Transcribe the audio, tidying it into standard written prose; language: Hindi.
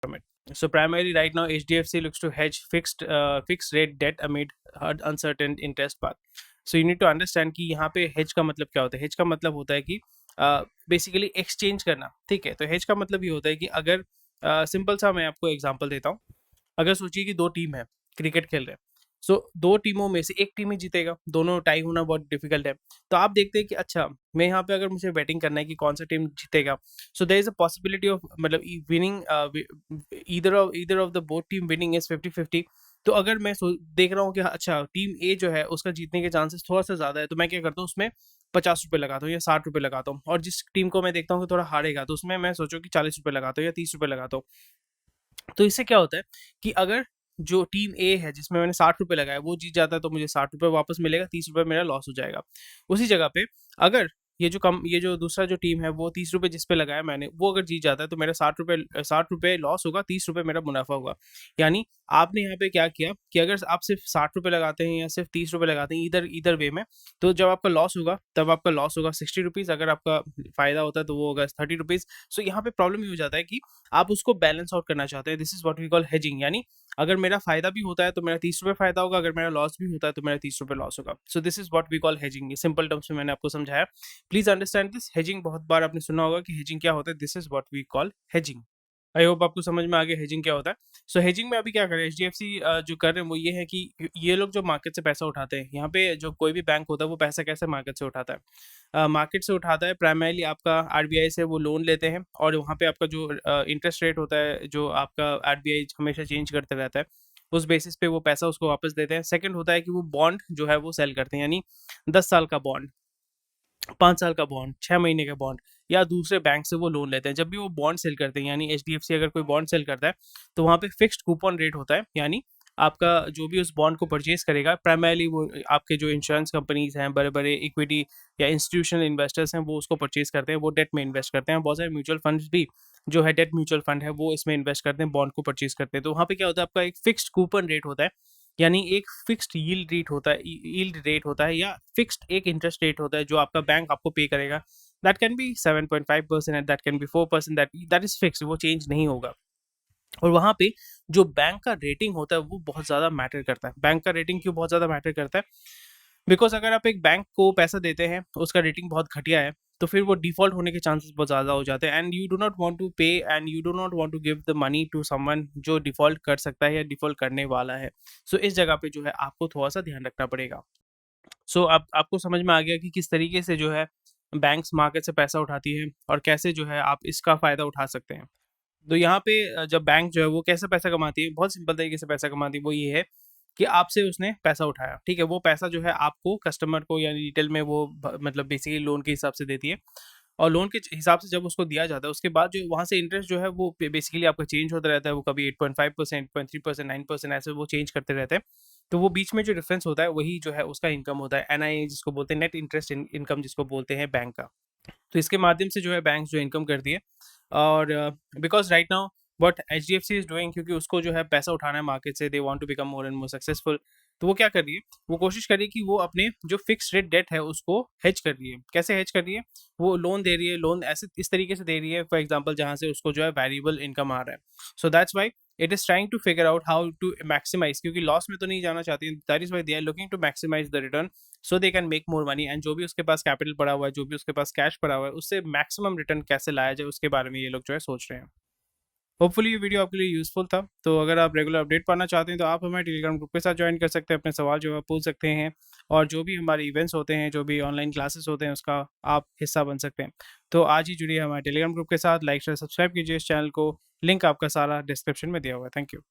from it. So primarily right now HDFC looks to hedge fixed rate debt amid uncertain interest path. So you need to understand कि यहाँ पे hedge का मतलब क्या होता है. hedge का मतलब होता है कि बेसिकली एक्सचेंज करना. ठीक है, तो hedge का मतलब ये होता है कि अगर सिंपल सा मैं आपको एग्जांपल देता हूँ. अगर सोचिए कि दो टीम है, क्रिकेट खेल रहे हैं. सो दो टीमों में से एक टीम ही जीतेगा, दोनों टाई होना बहुत डिफिकल्ट है. तो आप देखते हैं कि अच्छा, मैं यहाँ पे अगर मुझे बैटिंग करना है कि कौन सा टीम जीतेगा, so there is a possibility of मतलब winning, either of the both team winning is 50-50. तो अगर मैं देख रहा हूँ कि अच्छा टीम ए जो है उसका जीतने के चांसेस थोड़ा सा ज्यादा है, तो मैं क्या करता हूँ उसमें 50 रुपये लगाता हूँ या 60 रुपये लगाता हूँ. और जिस टीम को मैं देखता हूँ कि थोड़ा हारेगा, तो उसमें मैं सोचूं कि 40 रुपये लगाता हूँ या 30 रुपये लगाता हूँ. तो इससे क्या होता है कि अगर जो टीम ए है जिसमें मैंने 60 रुपये लगाया वो जीत जाता है, तो मुझे 60 रुपये वापस मिलेगा, 30 रुपये मेरा लॉस हो जाएगा. उसी जगह पे अगर ये जो दूसरा जो टीम है वो 30 रुपये जिस पे लगाया मैंने वो अगर जीत जाता है, तो मेरा 60 रुपये लॉस होगा, 30 रुपये मेरा मुनाफा होगा. यानी आपने यहाँ पे क्या किया कि अगर आप सिर्फ 60 रुपये लगाते हैं या सिर्फ 30 रुपये लगाते हैं, इधर इधर वे में, तो जब आपका लॉस होगा तब आपका लॉस होगा 60 रुपीज़. अगर आपका फायदा होता है तो वो होगा 30 रुपीज़. सो यहाँ पे प्रॉब्लम ये हो जाता है कि आप उसको बैलेंस आउट करना चाहते हैं. This is what we call hedging. यानी अगर मेरा फायदा भी होता है तो मेरा 30 रुपये फायदा होगा, अगर मेरा लॉस भी होता है तो मेरा 30 रुपये लॉस होगा. So this is what we call hedging. ये सिंपल टर्म्स में मैंने आपको समझाया. Please understand this. हेजिंग बहुत बार आपने सुना होगा कि हेजिंग क्या होता है. This is what we call hedging. I hope आपको समझ में आ गया हेजिंग क्या होता है. सो हेजिंग में अभी क्या करें, एचडीएफसी जो कर रहे हैं वो ये है कि ये लोग जो मार्केट से पैसा उठाते हैं, यहाँ पे जो कोई भी बैंक होता है वो पैसा कैसे मार्केट से उठाता है. मार्केट से उठाता है प्राइमरली आपका आरबीआई से वो लोन लेते हैं, और वहाँ पे आपका जो इंटरेस्ट रेट होता है जो आपका आरबीआई हमेशा चेंज करते रहता है, उस बेसिस पे वो पैसा उसको वापस देते हैं. सेकंड होता है कि वो बॉन्ड जो है वो सेल करते हैं, यानी 10 साल का बॉन्ड, 5 साल का बॉन्ड, 6 महीने का बॉन्ड, या दूसरे बैंक से वो लोन लेते हैं. जब भी वो बॉन्ड सेल करते हैं, यानी एचडीएफसी अगर कोई बॉन्ड सेल करता है, तो वहाँ पे फिक्स्ड कूपन रेट होता है. यानी आपका जो भी उस बॉन्ड को परचेज करेगा, प्राइमरली वो आपके जो इंश्योरेंस कंपनीज हैं, बड़े बड़े इक्विटी या इंस्टीट्यूशनल इन्वेस्टर्स हैं, वो उसको परचेज करते हैं, वो डेट में इन्वेस्ट करते हैं. बहुत सारे म्यूचुअल फंड्स भी जो है डेट म्यूचुअल फंड है वो इसमें इन्वेस्ट करते हैं, बॉन्ड को परचेज करते हैं. तो वहाँ पे क्या होता है, आपका एक फिक्स्ड कूपन रेट होता है, यानी एक फिक्स्ड यील्ड रेट होता है या फिक्स्ड एक इंटरेस्ट रेट होता है जो आपका बैंक आपको पे करेगा. That can be 7.5% and that can be 4%. That is fix, वो चेंज नहीं होगा. और वहाँ पे जो बैंक का रेटिंग होता है वो बहुत ज़्यादा मैटर करता है. बैंक का रेटिंग क्यों बहुत ज़्यादा मैटर करता है? बिकॉज अगर आप एक बैंक को पैसा देते हैं, उसका रेटिंग बहुत घटिया है, तो फिर वो डिफॉल्ट होने के चांसेस बहुत ज़्यादा हो जाते हैं. And you do not want to pay and you do not want to give the money to someone जो डिफॉल्ट कर सकता है या डिफॉल्ट करने वाला है. सो इस जगह पे जो है आपको थोड़ा सा ध्यान रखना पड़ेगा. सो अब आपको समझ में आ गया कि किस तरीके से जो है बैंक्स मार्केट से पैसा उठाती है और कैसे जो है आप इसका फ़ायदा उठा सकते हैं. तो यहाँ पे जब बैंक जो है वो कैसे पैसा कमाती है, बहुत सिंपल तरीके से पैसा कमाती है. वो ये है कि आपसे उसने पैसा उठाया, ठीक है, वो पैसा जो है आपको कस्टमर को या रिटेल में वो मतलब बेसिकली लोन के हिसाब से देती है. और लोन के हिसाब से जब उसको दिया जाता है, उसके बाद जो वहाँ से इंटरेस्ट जो है वो बेसिकली आपका चेंज होता रहता है. वो कभी 8.5%, 8.3%, 9% ऐसे वो चेंज करते रहते हैं. तो वो बीच में जो डिफरेंस होता है वही जो है उसका इनकम होता है, एनआईए जिसको बोलते हैं, नेट इंटरेस्ट इनकम जिसको बोलते हैं बैंक का. तो इसके माध्यम से जो है बैंक जो इनकम करती है. और because right now what HDFC is doing, क्योंकि उसको जो है पैसा उठाना है मार्केट से, they want to become more and more successful. तो वो क्या कर रही है, वो कोशिश कर रही है कि वो अपने जो फिक्स रेट डेट है उसको हेज कर रही है. कैसे हेज कर रही है, वो लोन दे रही है, लोन ऐसे इस तरीके से दे रही है फॉर एग्जांपल जहाँ से उसको जो है वेरिएबल इनकम आ रहा है. So that's why it is trying to figure out how to maximise, क्योंकि लॉस में तो नहीं जाना चाहती. That is why they are looking to maximise the return so they can make more money. And जो भी उसके पास कैपिटल पड़ा हुआ है, जो भी उसके पास कैश पड़ा हुआ है, उससे मैक्सिमम रिटर्न कैसे लाया जाए उसके बारे में ये लोग जो है सोच रहे हैं. होपफुली ये वीडियो आपके लिए यूजफुल था. तो अगर आप रेगुलर अपडेट पाना चाहते हैं तो आप हमारे टेलीग्राम ग्रुप के साथ ज्वाइन कर सकते हैं, अपने सवाल जो है पूछ सकते हैं, और जो भी हमारे इवेंट्स होते हैं, जो भी ऑनलाइन क्लासेस होते हैं, उसका आप हिस्सा बन सकते हैं. तो आज ही जुड़िए हमारे टेलीग्राम ग्रुप के साथ. लाइक शेयर सब्सक्राइब कीजिए इस चैनल को. लिंक आपका सारा डिस्क्रिप्शन में दिया हुआ है. Thank you.